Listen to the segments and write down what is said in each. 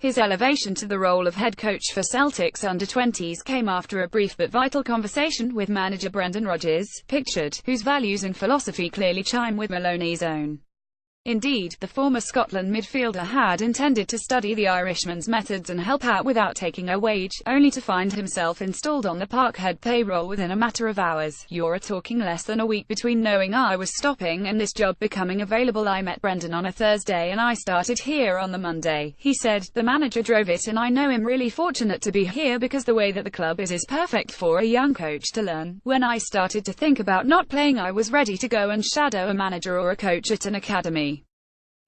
His elevation to the role of head coach for Celtic's under-20s came after a brief but vital conversation with manager Brendan Rodgers, pictured, whose values and philosophy clearly chime with Maloney's own. Indeed, the former Scotland midfielder had intended to study the Irishman's methods and help out without taking a wage, only to find himself installed on the Parkhead payroll within a matter of hours. You're talking less than a week between knowing I was stopping and this job becoming available. I met Brendan on a Thursday and I started here on the Monday, he said. The manager drove it and I know I'm really fortunate to be here because the way that the club is perfect for a young coach to learn. When I started to think about not playing, I was ready to go and shadow a manager or a coach at an academy.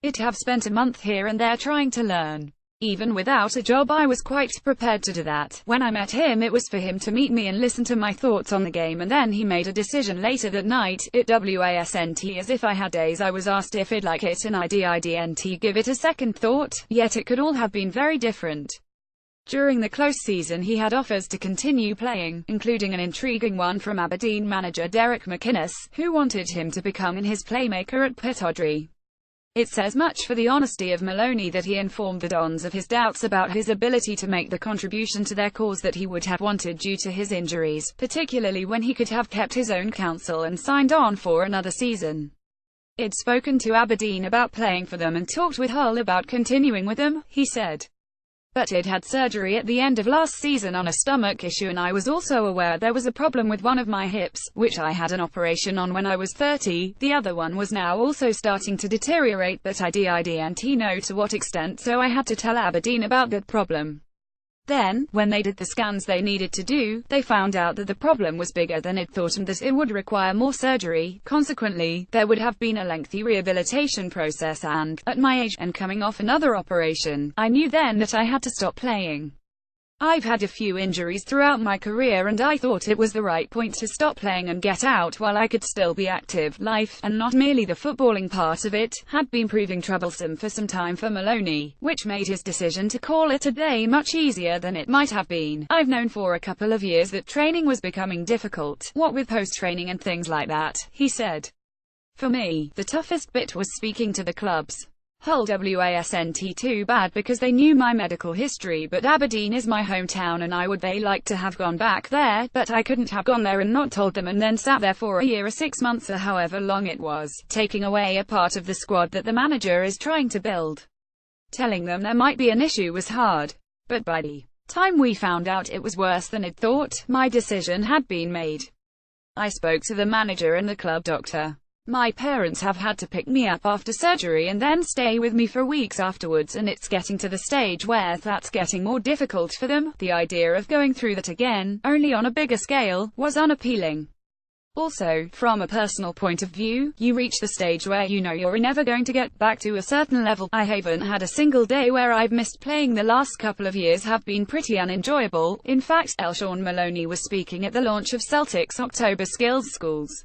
I'd have spent a month here and there trying to learn. Even without a job, I was quite prepared to do that. When I met him, it was for him to meet me and listen to my thoughts on the game, and then he made a decision later that night. It wasn't as if I had days. I was asked if I'd like it and I didn't give it a second thought, yet it could all have been very different. During the close season he had offers to continue playing, including an intriguing one from Aberdeen manager Derek McInnes, who wanted him to become his playmaker at Pittodrie. It says much for the honesty of Maloney that he informed the Dons of his doubts about his ability to make the contribution to their cause that he would have wanted due to his injuries, particularly when he could have kept his own counsel and signed on for another season. I'd spoken to Aberdeen about playing for them and talked with Hull about continuing with them, he said. But I'd had surgery at the end of last season on a stomach issue, and I was also aware there was a problem with one of my hips, which I had an operation on when I was 30. The other one was now also starting to deteriorate, but I didn't know to what extent, so I had to tell Aberdeen about that problem. Then, when they did the scans they needed to do, they found out that the problem was bigger than I'd thought and that it would require more surgery. Consequently, there would have been a lengthy rehabilitation process and, at my age, and coming off another operation, I knew then that I had to stop playing. I've had a few injuries throughout my career and I thought it was the right point to stop playing and get out while I could still be active. Life, and not merely the footballing part of it, had been proving troublesome for some time for Maloney, which made his decision to call it a day much easier than it might have been. I've known for a couple of years that training was becoming difficult, what with post-training and things like that, he said. For me, the toughest bit was speaking to the clubs. Hull wasn't too bad because they knew my medical history, but Aberdeen is my hometown and they like to have gone back there, but I couldn't have gone there and not told them and then sat there for a year or 6 months or however long it was, taking away a part of the squad that the manager is trying to build. Telling them there might be an issue was hard, but by the time we found out it was worse than I'd thought, my decision had been made. I spoke to the manager and the club doctor. My parents have had to pick me up after surgery and then stay with me for weeks afterwards, and it's getting to the stage where that's getting more difficult for them. The idea of going through that again, only on a bigger scale, was unappealing. Also, from a personal point of view, you reach the stage where you know you're never going to get back to a certain level. I haven't had a single day where I've missed playing. The last couple of years have been pretty unenjoyable. In fact, Shaun Maloney was speaking at the launch of Celtic's October Skills Schools.